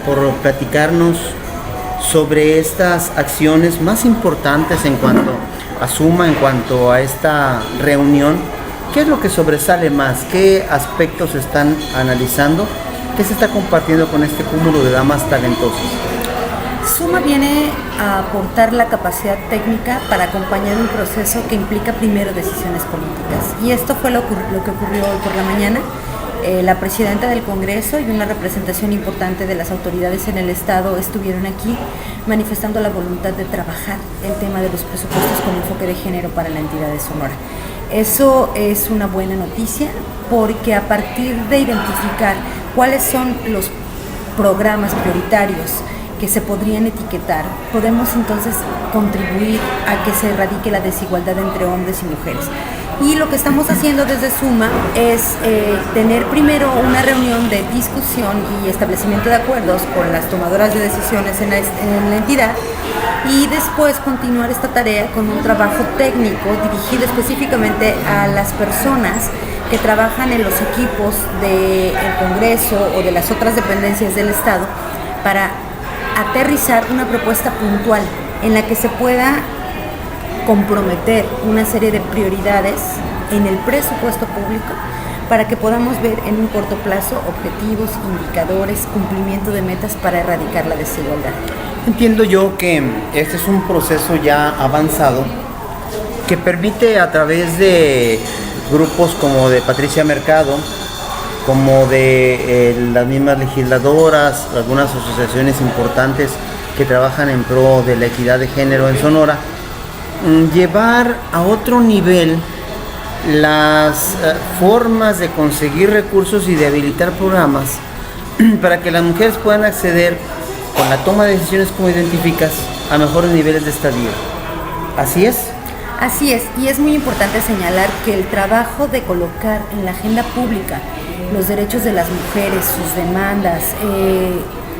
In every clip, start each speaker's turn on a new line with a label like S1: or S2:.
S1: por platicarnos sobre estas acciones más importantes en cuanto a Suma, en cuanto a esta reunión. ¿Qué es lo que sobresale más? ¿Qué aspectos están analizando? ¿Qué se está compartiendo con este cúmulo de damas talentosas?
S2: Suma viene a aportar la capacidad técnica para acompañar un proceso que implica primero decisiones políticas. Y esto fue lo que ocurrió hoy por la mañana. La presidenta del Congreso y una representación importante de las autoridades en el Estado estuvieron aquí manifestando la voluntad de trabajar el tema de los presupuestos con enfoque de género para la entidad de Sonora. Eso es una buena noticia porque a partir de identificar cuáles son los programas prioritarios que se podrían etiquetar, podemos entonces contribuir a que se erradique la desigualdad entre hombres y mujeres. Y lo que estamos haciendo desde Suma es tener primero una reunión de discusión y establecimiento de acuerdos con las tomadoras de decisiones en la entidad y después continuar esta tarea con un trabajo técnico dirigido específicamente a las personas que trabajan en los equipos del Congreso o de las otras dependencias del Estado para aterrizar una propuesta puntual en la que se pueda comprometer una serie de prioridades en el presupuesto público para que podamos ver en un corto plazo objetivos, indicadores, cumplimiento de metas para erradicar la desigualdad.
S1: Entiendo yo que este es un proceso ya avanzado que permite a través de grupos como de Patricia Mercado, como de las mismas legisladoras, algunas asociaciones importantes que trabajan en pro de la equidad de género en Sonora, llevar a otro nivel las formas de conseguir recursos y de habilitar programas para que las mujeres puedan acceder con la toma de decisiones, como identificas, a mejores niveles de estadía. ¿Así es?
S2: Así es, y es muy importante señalar que el trabajo de colocar en la agenda pública los derechos de las mujeres, sus demandas,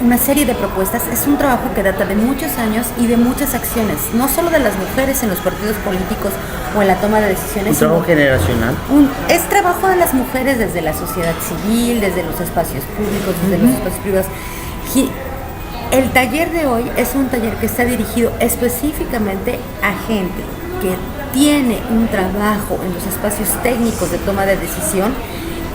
S2: una serie de propuestas, es un trabajo que data de muchos años y de muchas acciones, no solo de las mujeres en los partidos políticos o en la toma de decisiones.
S1: ¿Un trabajo generacional?
S2: Es trabajo de las mujeres desde la sociedad civil, desde los espacios públicos, desde los espacios privados. El taller de hoy es un taller que está dirigido específicamente a gente que tiene un trabajo en los espacios técnicos de toma de decisión,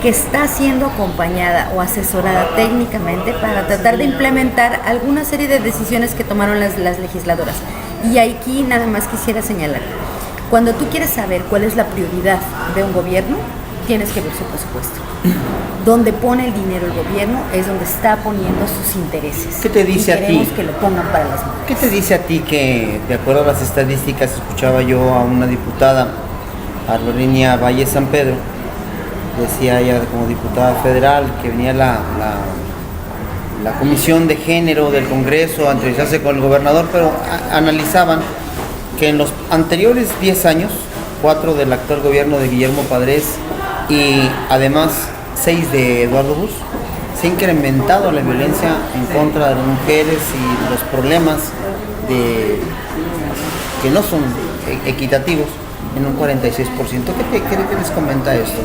S2: que está siendo acompañada o asesorada técnicamente para tratar de implementar alguna serie de decisiones que tomaron las legisladoras. Y aquí nada más quisiera señalar, cuando tú quieres saber cuál es la prioridad de un gobierno, tienes que ver su presupuesto. Donde pone el dinero el gobierno es donde está poniendo sus intereses.
S1: ¿Qué te dice a ti?
S2: Queremos que lo pongan para las mujeres.
S1: ¿Qué te dice a ti que, de acuerdo a las estadísticas, escuchaba yo a una diputada, a Lorena Valle San Pedro, decía ella como diputada federal que venía la Comisión de Género del Congreso a entrevistarse con el gobernador, pero analizaban que en los anteriores 10 años, 4 del actual gobierno de Guillermo Padres y además 6 de Eduardo Bus, se ha incrementado la violencia en contra de las mujeres y los problemas que no son equitativos en un 46%. ¿Qué les comenta esto?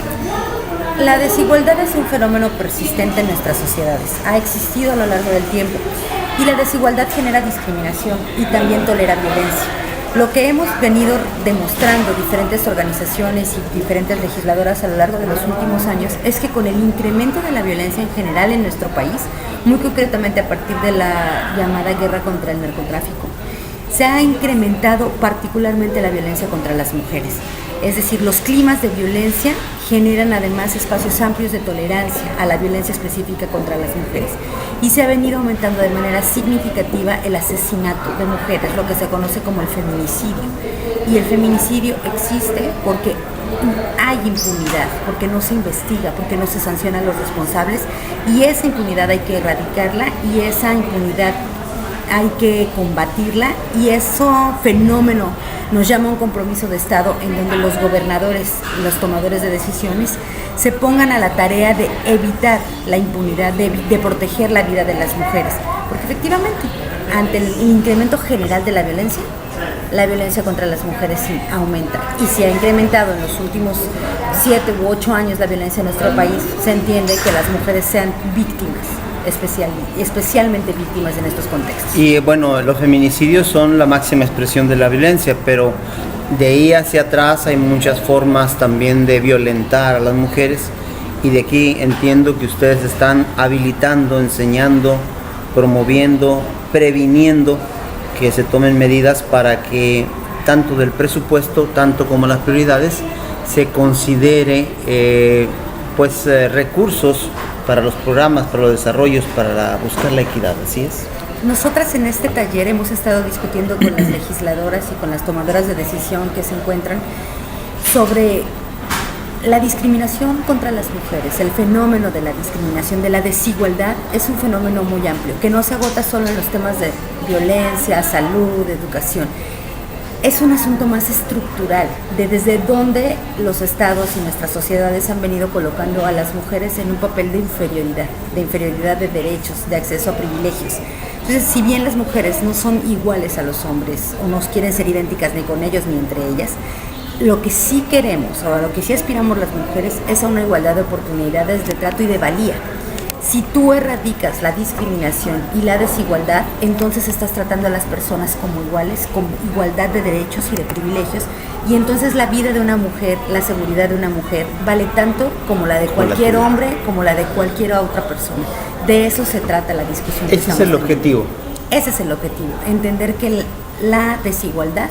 S2: La desigualdad es un fenómeno persistente en nuestras sociedades, ha existido a lo largo del tiempo y la desigualdad genera discriminación y también tolera violencia. Lo que hemos venido demostrando diferentes organizaciones y diferentes legisladoras a lo largo de los últimos años es que con el incremento de la violencia en general en nuestro país, muy concretamente a partir de la llamada guerra contra el narcotráfico, se ha incrementado particularmente la violencia contra las mujeres. Es decir, los climas de violencia generan además espacios amplios de tolerancia a la violencia específica contra las mujeres. Y se ha venido aumentando de manera significativa el asesinato de mujeres, lo que se conoce como el feminicidio. Y el feminicidio existe porque hay impunidad, porque no se investiga, porque no se sancionan los responsables. Y esa impunidad hay que erradicarla y esa impunidad hay que combatirla, y ese fenómeno nos llama a un compromiso de Estado en donde los gobernadores, los tomadores de decisiones, se pongan a la tarea de evitar la impunidad, de proteger la vida de las mujeres. Porque efectivamente, ante el incremento general de la violencia contra las mujeres sí aumenta. Y si ha incrementado en los últimos 7 u 8 años la violencia en nuestro país, se entiende que las mujeres sean víctimas especialmente víctimas en estos contextos.
S1: Y bueno, los feminicidios son la máxima expresión de la violencia, pero de ahí hacia atrás hay muchas formas también de violentar a las mujeres, y de aquí entiendo que ustedes están habilitando, enseñando, promoviendo, previniendo que se tomen medidas para que tanto del presupuesto, tanto como las prioridades, se considere recursos para los programas, para los desarrollos, para buscar la equidad. ¿Así es?
S2: Nosotras en este taller hemos estado discutiendo con las legisladoras y con las tomadoras de decisión que se encuentran sobre la discriminación contra las mujeres. El fenómeno de la discriminación, de la desigualdad, es un fenómeno muy amplio, que no se agota solo en los temas de violencia, salud, educación. Es un asunto más estructural, desde donde los estados y nuestras sociedades han venido colocando a las mujeres en un papel de inferioridad de derechos, de acceso a privilegios. Entonces, si bien las mujeres no son iguales a los hombres, o no quieren ser idénticas ni con ellos ni entre ellas, lo que sí queremos, o a lo que sí aspiramos las mujeres, es a una igualdad de oportunidades, de trato y de valía. Si tú erradicas la discriminación y la desigualdad, entonces estás tratando a las personas como iguales, con igualdad de derechos y de privilegios, y entonces la vida de una mujer, la seguridad de una mujer, vale tanto como la de cualquier hombre, como la de cualquier otra persona. De eso se trata la discusión.
S1: Ese es el objetivo.
S2: Ese es el objetivo, entender que la desigualdad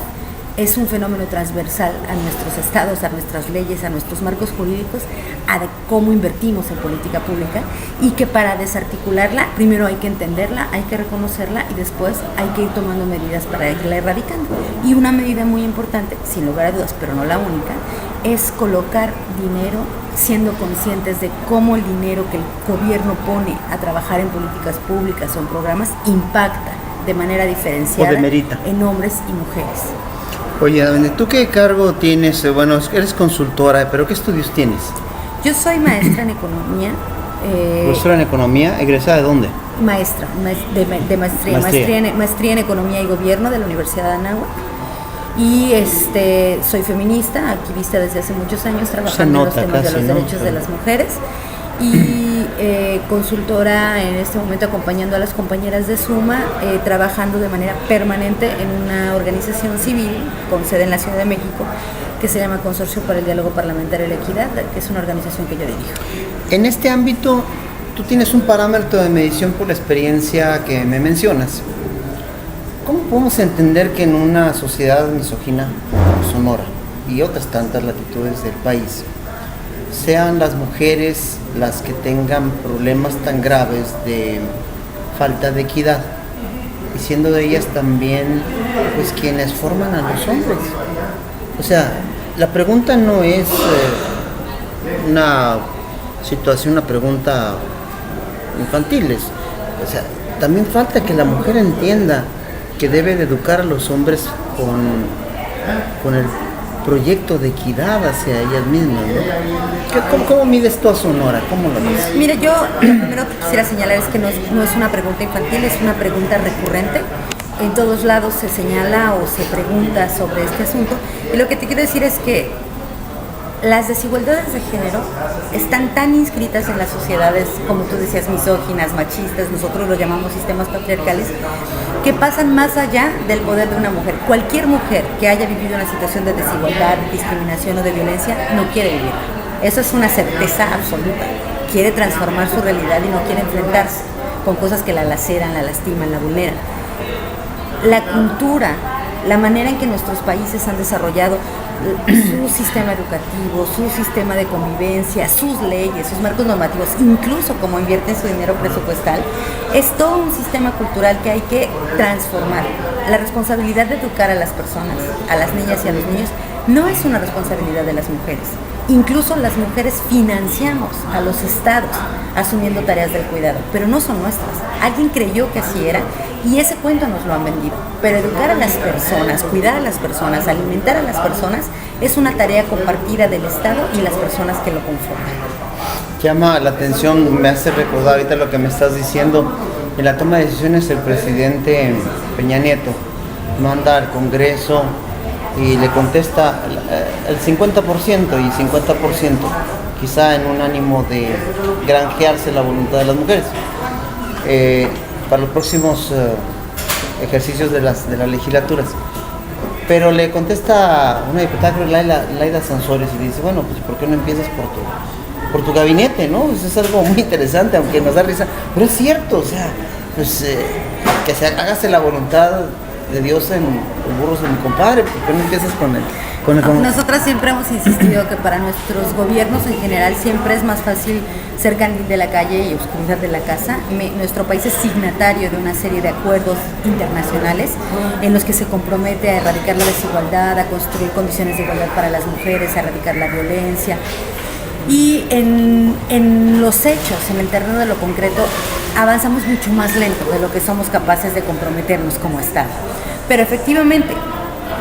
S2: es un fenómeno transversal a nuestros estados, a nuestras leyes, a nuestros marcos jurídicos, a de cómo invertimos en política pública, y que para desarticularla, primero hay que entenderla, hay que reconocerla, y después hay que ir tomando medidas para irla erradicando. Y una medida muy importante, sin lugar a dudas, pero no la única, es colocar dinero siendo conscientes de cómo el dinero que el gobierno pone a trabajar en políticas públicas o en programas impacta de manera diferenciada en hombres y mujeres.
S1: Oye, ¿tú qué cargo tienes? Bueno, eres consultora, pero ¿qué estudios tienes?
S2: Yo soy maestra en economía.
S1: ¿Profesora en economía? ¿Egresada de dónde?
S2: Maestra maestría en economía y gobierno de la Universidad de Anáhuac. Y soy feminista, activista desde hace muchos años, trabajando en los temas de los derechos de las mujeres. Y consultora en este momento, acompañando a las compañeras de Suma, trabajando de manera permanente en una organización civil con sede en la Ciudad de México que se llama Consorcio para el Diálogo Parlamentario y la Equidad, que es una organización que yo dirijo.
S1: En este ámbito, tú tienes un parámetro de medición por la experiencia que me mencionas. ¿Cómo podemos entender que en una sociedad misógina como Sonora y otras tantas latitudes del país sean las mujeres las que tengan problemas tan graves de falta de equidad, y siendo de ellas también pues quienes forman a los hombres? O sea, la pregunta no es una situación, una pregunta infantil, o sea, también falta que la mujer entienda que debe de educar a los hombres con el proyecto de equidad hacia ellas mismas, ¿no? ¿Cómo mides tú a Sonora? ¿Cómo lo mides?
S2: Mira, yo lo primero que quisiera señalar es que no es una pregunta infantil, es una pregunta recurrente. En todos lados se señala o se pregunta sobre este asunto, y lo que te quiero decir es que las desigualdades de género están tan inscritas en las sociedades, como tú decías, misóginas, machistas, nosotros lo llamamos sistemas patriarcales, que pasan más allá del poder de una mujer. Cualquier mujer que haya vivido una situación de desigualdad, discriminación o de violencia no quiere vivir. Eso es una certeza absoluta. Quiere transformar su realidad y no quiere enfrentarse con cosas que la laceran, la lastiman, la vulneran. La cultura, la manera en que nuestros países han desarrollado su sistema educativo, su sistema de convivencia, sus leyes, sus marcos normativos, incluso cómo invierten su dinero presupuestal, es todo un sistema cultural que hay que transformar. La responsabilidad de educar a las personas, a las niñas y a los niños, no es una responsabilidad de las mujeres. Incluso las mujeres financiamos a los estados asumiendo tareas del cuidado, pero no son nuestras. Alguien creyó que así era y ese cuento nos lo han vendido. Pero educar a las personas, cuidar a las personas, alimentar a las personas es una tarea compartida del Estado y las personas que lo conforman.
S1: Llama la atención, me hace recordar ahorita lo que me estás diciendo. En la toma de decisiones el presidente Peña Nieto manda al Congreso y le contesta el 50% y 50%, quizá en un ánimo de granjearse la voluntad de las mujeres. para los próximos ejercicios de las legislaturas. Pero le contesta una diputada, creo, Laida Sansores, y le dice, bueno, pues ¿por qué no empiezas por tu gabinete, no? Eso es algo muy interesante, aunque nos da risa, pero es cierto, o sea, pues que se hágase la voluntad de Dios en los burros de mi compadre, ¿por qué no empiezas con él?
S2: Nosotras siempre hemos insistido que para nuestros gobiernos en general siempre es más fácil ser candil de la calle y oscuridad de la casa. Nuestro país es signatario de una serie de acuerdos internacionales en los que se compromete a erradicar la desigualdad, a construir condiciones de igualdad para las mujeres, a erradicar la violencia. Y en los hechos, en el terreno de lo concreto, avanzamos mucho más lento de lo que somos capaces de comprometernos como Estado. Pero efectivamente,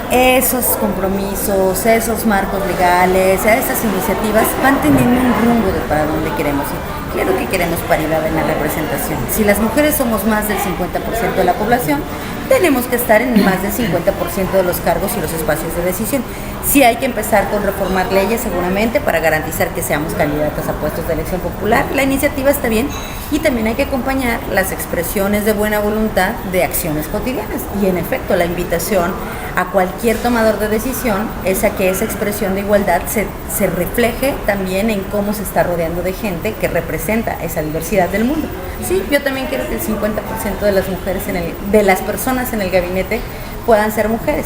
S2: esos compromisos, esos marcos legales, esas iniciativas van teniendo un rumbo de para dónde queremos ir. Claro que queremos paridad en la representación. Si las mujeres somos más del 50% de la población, tenemos que estar en más del 50% de los cargos y los espacios de decisión. Sí hay que empezar con reformar leyes seguramente para garantizar que seamos candidatas a puestos de elección popular. La iniciativa está bien y también hay que acompañar las expresiones de buena voluntad de acciones cotidianas. Y en efecto, la invitación a cualquier tomador de decisión es a que esa expresión de igualdad se refleje también en cómo se está rodeando de gente que representa esa diversidad del mundo. Sí, yo también quiero que el 50% de las mujeres de las personas en el gabinete puedan ser mujeres.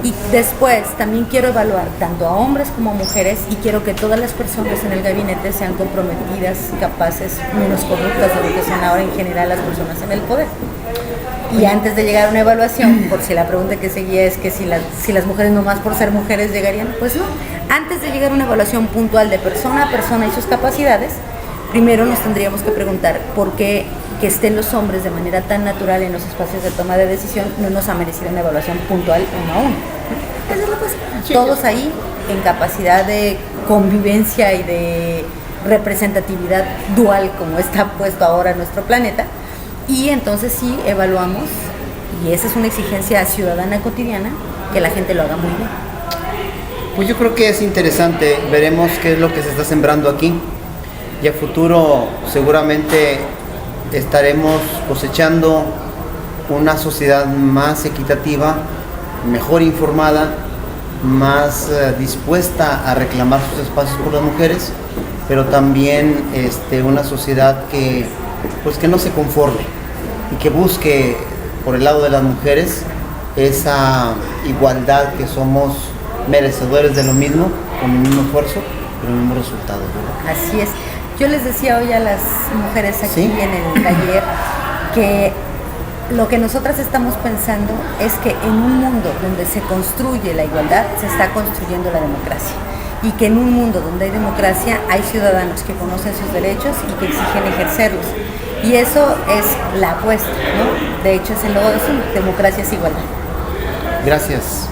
S2: Y después también quiero evaluar tanto a hombres como a mujeres y quiero que todas las personas en el gabinete sean comprometidas, capaces, menos corruptas de lo que son ahora en general las personas en el poder. Y antes de llegar a una evaluación, por si la pregunta que seguía es que si las mujeres nomás por ser mujeres llegarían, pues no. Antes de llegar a una evaluación puntual de persona a persona y sus capacidades, primero nos tendríamos que preguntar por qué que estén los hombres de manera tan natural en los espacios de toma de decisión no nos ha merecido una evaluación puntual uno a uno. Esa es la cosa. Sí, todos ahí en capacidad de convivencia y de representatividad dual como está puesto ahora en nuestro planeta, y entonces sí evaluamos, y esa es una exigencia ciudadana cotidiana, que la gente lo haga muy bien.
S1: Pues yo creo que es interesante, veremos qué es lo que se está sembrando aquí, y a futuro seguramente estaremos cosechando una sociedad más equitativa, mejor informada, más dispuesta a reclamar sus espacios por las mujeres, pero también una sociedad que no se conforme y que busque por el lado de las mujeres esa igualdad, que somos merecedores de lo mismo, con el mismo esfuerzo, pero el mismo resultado, ¿verdad?
S2: Así es. Yo les decía hoy a las mujeres aquí, ¿sí?, en el taller, que lo que nosotras estamos pensando es que en un mundo donde se construye la igualdad, se está construyendo la democracia. Y que en un mundo donde hay democracia, hay ciudadanos que conocen sus derechos y que exigen ejercerlos. Y eso es la apuesta, ¿no? De hecho, es el logo de Zoom: democracia es igualdad.
S1: Gracias.